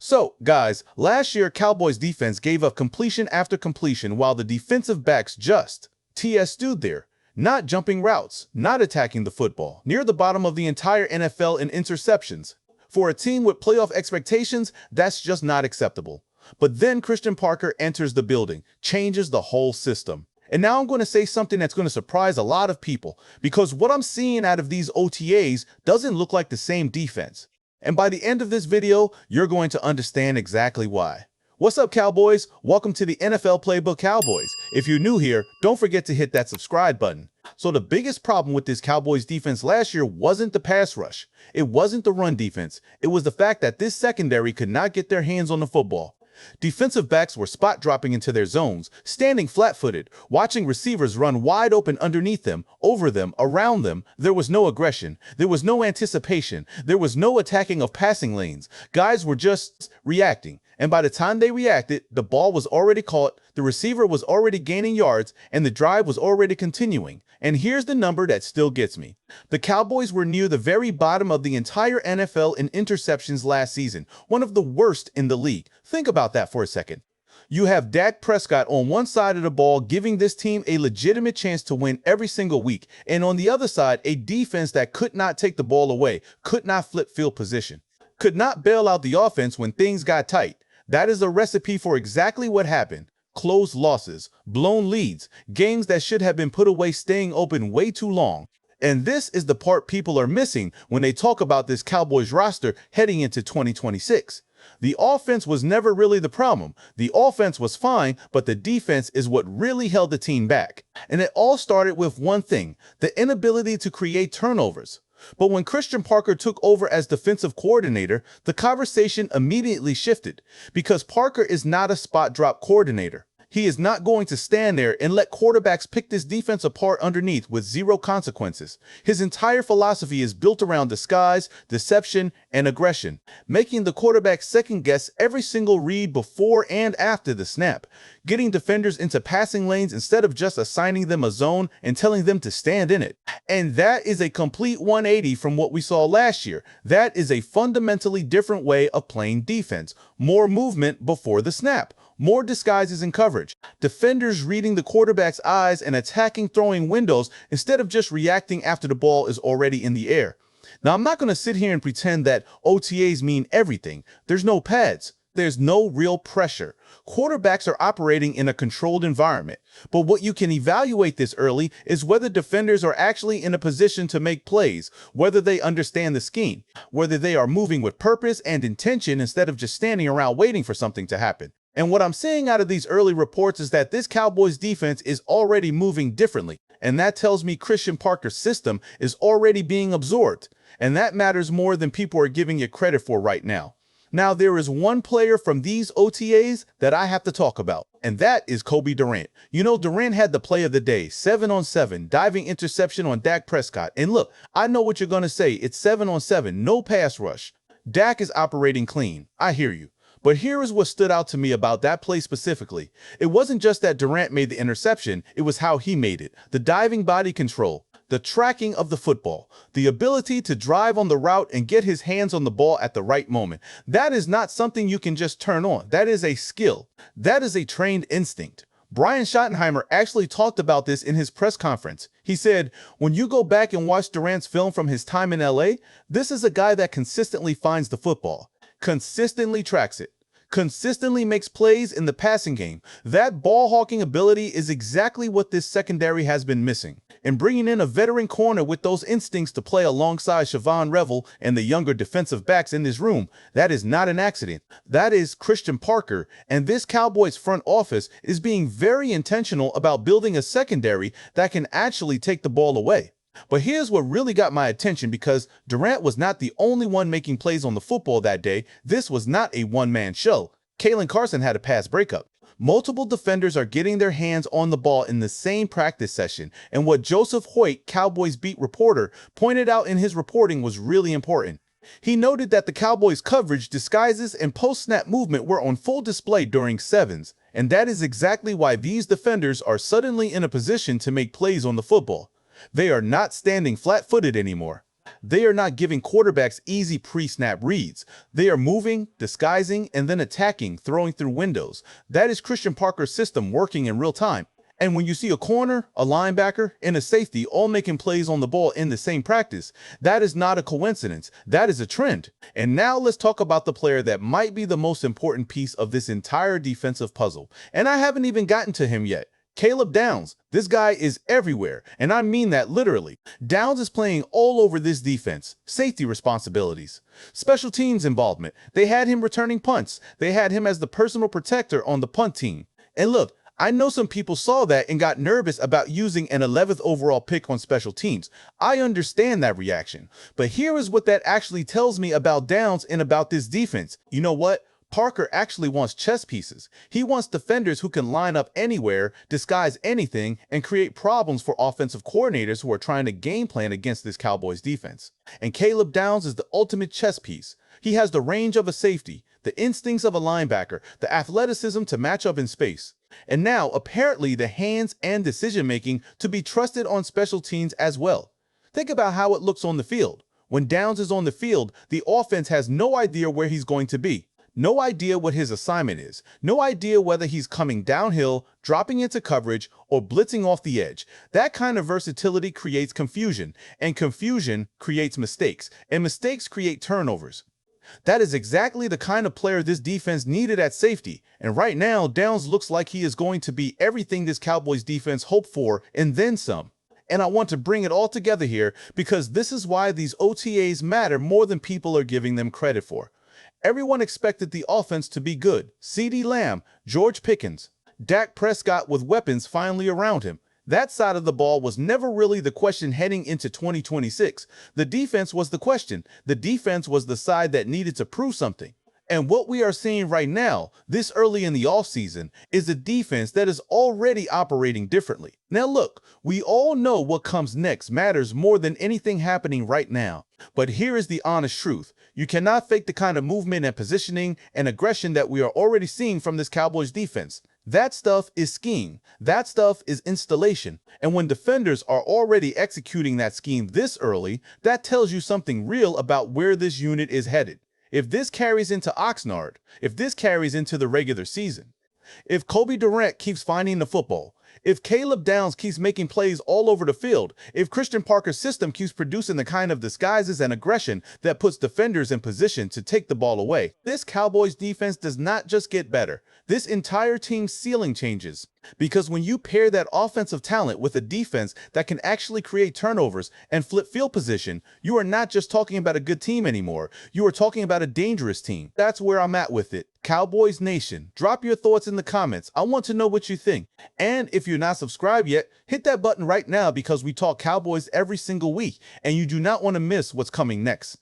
So, guys, last year Cowboys defense gave up completion after completion while the defensive backs just stood there, not jumping routes, not attacking the football, near the bottom of the entire NFL in interceptions. For a team with playoff expectations, that's just not acceptable. But then Christian Parker enters the building, changes the whole system. And now I'm going to say something that's going to surprise a lot of people, because what I'm seeing out of these OTAs doesn't look like the same defense. And by the end of this video, you're going to understand exactly why. What's up, Cowboys? Welcome to the NFL Playbook Cowboys. If you're new here, don't forget to hit that subscribe button. So the biggest problem with this Cowboys defense last year wasn't the pass rush. It wasn't the run defense. It was the fact that this secondary could not get their hands on the football. Defensive backs were spot dropping into their zones, standing flat-footed, watching receivers run wide open underneath them, over them, around them. There was no aggression. There was no anticipation. There was no attacking of passing lanes. Guys were just reacting. And by the time they reacted, the ball was already caught, the receiver was already gaining yards, and the drive was already continuing. And here's the number that still gets me. The Cowboys were near the very bottom of the entire NFL in interceptions last season, one of the worst in the league. Think about that for a second. You have Dak Prescott on one side of the ball giving this team a legitimate chance to win every single week, and on the other side, a defense that could not take the ball away, could not flip field position, could not bail out the offense when things got tight. That is a recipe for exactly what happened. Close losses, blown leads, games that should have been put away staying open way too long. And this is the part people are missing when they talk about this Cowboys roster heading into 2026. The offense was never really the problem. The offense was fine, but the defense is what really held the team back. And it all started with one thing: the inability to create turnovers. But when Christian Parker took over as defensive coordinator, the conversation immediately shifted, because Parker is not a spot drop coordinator. He is not going to stand there and let quarterbacks pick this defense apart underneath with zero consequences. His entire philosophy is built around disguise, deception, and aggression, making the quarterback second-guess every single read before and after the snap, getting defenders into passing lanes instead of just assigning them a zone and telling them to stand in it. And that is a complete 180 from what we saw last year. That is a fundamentally different way of playing defense. More movement before the snap. More disguises in coverage, defenders reading the quarterback's eyes and attacking throwing windows instead of just reacting after the ball is already in the air. Now, I'm not going to sit here and pretend that OTAs mean everything. There's no pads. There's no real pressure. Quarterbacks are operating in a controlled environment. But what you can evaluate this early is whether defenders are actually in a position to make plays, whether they understand the scheme, whether they are moving with purpose and intention instead of just standing around waiting for something to happen. And what I'm seeing out of these early reports is that this Cowboys defense is already moving differently. And that tells me Christian Parker's system is already being absorbed. And that matters more than people are giving it credit for right now. Now, there is one player from these OTAs that I have to talk about, and that is Kobie Durant. You know, Durant had the play of the day, 7-on-7, diving interception on Dak Prescott. And look, I know what you're going to say. It's 7-on-7, no pass rush. Dak is operating clean. I hear you. But here is what stood out to me about that play specifically. It wasn't just that Durant made the interception, it was how he made it. The diving body control, the tracking of the football, the ability to drive on the route and get his hands on the ball at the right moment. That is not something you can just turn on. That is a skill. That is a trained instinct. Brian Schottenheimer actually talked about this in his press conference. He said, when you go back and watch Durant's film from his time in LA, this is a guy that consistently finds the football, consistently tracks it, consistently makes plays in the passing game. That ball hawking ability is exactly what this secondary has been missing. And bringing in a veteran corner with those instincts to play alongside Siobhan Revel and the younger defensive backs in this room, that is not an accident. That is Christian Parker, and this Cowboys front office is being very intentional about building a secondary that can actually take the ball away. But here's what really got my attention, because Durant was not the only one making plays on the football that day. This was not a one-man show. Kaylin Carson had a pass breakup. Multiple defenders are getting their hands on the ball in the same practice session, and what Joseph Hoyt, Cowboys beat reporter, pointed out in his reporting was really important. He noted that the Cowboys' coverage, disguises, and post-snap movement were on full display during sevens, and that is exactly why these defenders are suddenly in a position to make plays on the football. They are not standing flat-footed anymore. They are not giving quarterbacks easy pre-snap reads. They are moving, disguising, and then attacking, throwing through windows. That is Christian Parker's system working in real time. And when you see a corner, a linebacker, and a safety all making plays on the ball in the same practice, that is not a coincidence. That is a trend. And now let's talk about the player that might be the most important piece of this entire defensive puzzle. And I haven't even gotten to him yet. Caleb Downs. This guy is everywhere, and I mean that literally. Downs is playing all over this defense. Safety responsibilities, special teams involvement. They had him returning punts. They had him as the personal protector on the punt team. And look, I know some people saw that and got nervous about using an 11th overall pick on special teams. I understand that reaction. But here is what that actually tells me about Downs and about this defense. You know what? Parker actually wants chess pieces. He wants defenders who can line up anywhere, disguise anything, and create problems for offensive coordinators who are trying to game plan against this Cowboys defense. And Caleb Downs is the ultimate chess piece. He has the range of a safety, the instincts of a linebacker, the athleticism to match up in space. And now, apparently, the hands and decision-making to be trusted on special teams as well. Think about how it looks on the field. When Downs is on the field, the offense has no idea where he's going to be. No idea what his assignment is. No idea whether he's coming downhill, dropping into coverage, or blitzing off the edge. That kind of versatility creates confusion, and confusion creates mistakes, and mistakes create turnovers. That is exactly the kind of player this defense needed at safety, and right now, Downs looks like he is going to be everything this Cowboys defense hoped for, and then some. And I want to bring it all together here because this is why these OTAs matter more than people are giving them credit for. Everyone expected the offense to be good. CeeDee Lamb, George Pickens, Dak Prescott with weapons finally around him. That side of the ball was never really the question heading into 2026. The defense was the question. The defense was the side that needed to prove something. And what we are seeing right now, this early in the offseason, is a defense that is already operating differently. Now look, we all know what comes next matters more than anything happening right now. But here is the honest truth. You cannot fake the kind of movement and positioning and aggression that we are already seeing from this Cowboys defense. That stuff is scheme. That stuff is installation. And when defenders are already executing that scheme this early, that tells you something real about where this unit is headed. If this carries into Oxnard, if this carries into the regular season, if Kobie Durant keeps finding the football, if Caleb Downs keeps making plays all over the field, if Christian Parker's system keeps producing the kind of disguises and aggression that puts defenders in position to take the ball away, this Cowboys defense does not just get better. This entire team's ceiling changes. Because when you pair that offensive talent with a defense that can actually create turnovers and flip field position, you are not just talking about a good team anymore. You are talking about a dangerous team. That's where I'm at with it. Cowboys Nation, drop your thoughts in the comments. I want to know what you think. And if you're not subscribed yet, hit that button right now because we talk Cowboys every single week and you do not want to miss what's coming next.